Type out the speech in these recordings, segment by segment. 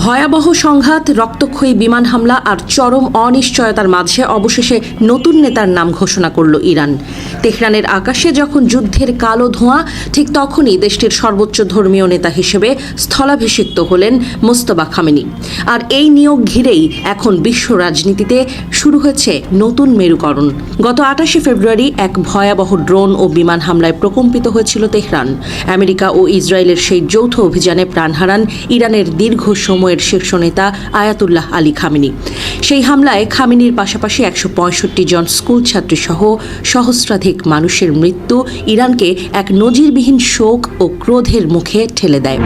ভয়াবহ সংঘাত, রক্তক্ষয়ী বিমান হামলা আর চরম অনিশ্চয়তার মাঝে অবশেষে নতুন নেতার নাম ঘোষণা করল ইরান। তেহরানের আকাশে যখন যুদ্ধের কালো ধোঁয়া, ঠিক তখনই দেশটির সর্বোচ্চ ধর্মীয় নেতা হিসেবে স্থলাভিষিক্ত হলেন মোস্তফা খামেনি। আর এই নিয়োগ ঘিরেই এখন বিশ্ব রাজনীতিতে শুরু হয়েছে নতুন মেরুকরণ। গত 28শে ফেব্রুয়ারি এক ভয়াবহ ড্রোন ও বিমান হামলায় প্রকম্পিত হয়েছিল তেহরান। আমেরিকা ও ইসরায়েলের সেই যৌথ অভিযানে প্রাণ হারান ইরানের দীর্ঘ সময়ের শীর্ষ নেতা আয়াতুল্লাহ আলী খামেনি। সেই হামলায় খামেনির পাশাপাশি 165 জন স্কুল ছাত্রীসহ সহস্রাধিক মানুষের মৃত্যু ইরানকে এক নজিরবিহীন শোক ও ক্রোধের মুখে ঠেলে দেয়।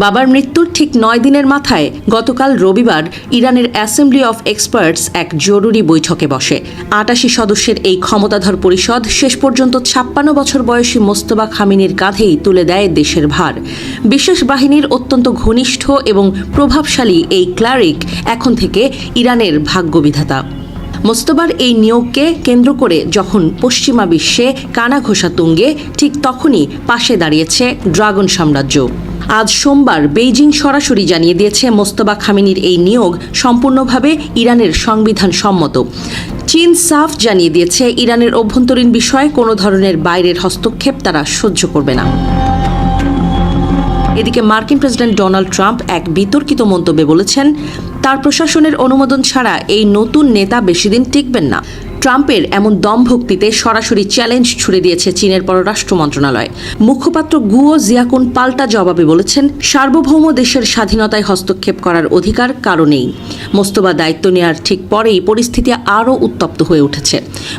বাবার মৃত্যুর ঠিক 9 দিনের মাথায় গতকাল রবিবার ইরানের অ্যাসেম্বলি অফ এক্সপার্টস এক জরুরি বৈঠকে বসে। 88 সদস্যের এই ক্ষমতাধর পরিষদ শেষ পর্যন্ত 56 বছর বয়সী মোস্তফা খামেনির কাঁধেই তুলে দেয় দেশের ভার। বিশেষ বাহিনীর অত্যন্ত ঘনিষ্ঠ এবং প্রভাবশালী এই ক্লারিক এখন থেকে ইরানের ভাগ্যবিধাতা। মোস্তফার এই নিয়োগকে কেন্দ্র করে যখন পশ্চিমা বিশ্বে কানাঘোষা তুঙ্গে, ঠিক তখনই পাশে দাঁড়িয়েছে ড্রাগন সাম্রাজ্য। আজ সোমবার বেইজিং সরাসরি জানিয়ে দিয়েছে মোস্তফা খামেনির এই নিয়োগ সম্পূর্ণভাবে ইরানের সংবিধান সম্মত। চীন সাফ জানিয়ে দিয়েছে ইরানের অভ্যন্তরীণ বিষয়ে কোনো ধরনের বাইরের হস্তক্ষেপ তারা সহ্য করবে না। এদিকে মার্কিন প্রেসিডেন্ট ডোনাল্ড ট্রাম্প এক বিতর্কিত মন্তব্যে বলেছেন, তার প্রশাসনের অনুমোদন ছাড়া এই নতুন নেতা বেশিদিন টিকবেন না। ট্রাম্পের এমন দমভক্তিতে সরাসরি চ্যালেঞ্জ ছুড়ে দিয়েছে চীনের পররাষ্ট্র মন্ত্রণালয়। মুখপাত্র গুয়ো জিয়াকুন পাল্টা জবাবে বলেছেন, সার্বভৌম দেশের স্বাধীনতায় হস্তক্ষেপ করার অধিকার কারো নেই। মোস্তফা দায়িত্ব নেওয়ার ঠিক পরেই পরিস্থিতি আরও উত্তপ্ত হয়ে উঠেছে।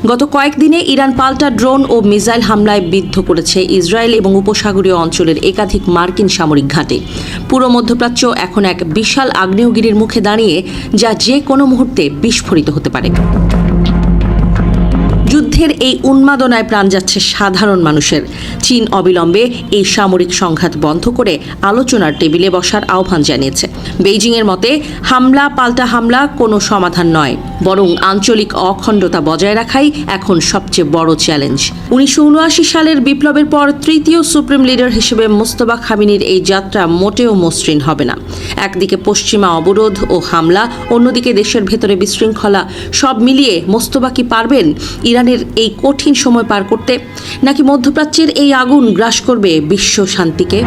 গত কয়েকদিনে ইরান পাল্টা ড্রোন ও মিসাইল হামলায় বিদ্ধ করেছে ইসরায়েল এবং উপসাগরীয় অঞ্চলের একাধিক মার্কিন সামরিক ঘাঁটি। পুরো মধ্যপ্রাচ্য এখন এক বিশাল আগ্নেয়গিরির মুখে দাঁড়িয়ে, যা যে কোনো মুহূর্তে বিস্ফোরিত হতে পারে। যুদ্ধের এই উন্মাদনায় প্রাণ যাচ্ছে সাধারণ মানুষের। চীন অবিলম্বে এই সামরিক সংঘাত বন্ধ করে আলোচনার টেবিলে বসার আহ্বান জানিয়েছে। বেইজিংয়ের মতে হামলা পাল্টা হামলা কোনো সমাধান নয়, বরং আঞ্চলিক অখণ্ডতা বজায় রাখাই এখন সবচেয়ে বড় চ্যালেঞ্জ। 1979 সালের বিপ্লবের পর তৃতীয় সুপ্রিম লিডার হিসেবে মোস্তফা খামেনির এই যাত্রা মোটেও মসৃণ হবে না। একদিকে পশ্চিমা অবরোধ ও হামলা, অন্যদিকে দেশের ভেতরে বিশৃঙ্খলা, সব মিলিয়ে মোস্তফা কি পারবেন ইরানের এই কঠিন সময় পার করতে, নাকি মধ্যপ্রাচ্যের এই আগুন গ্রাস করবে বিশ্ব শান্তিকে?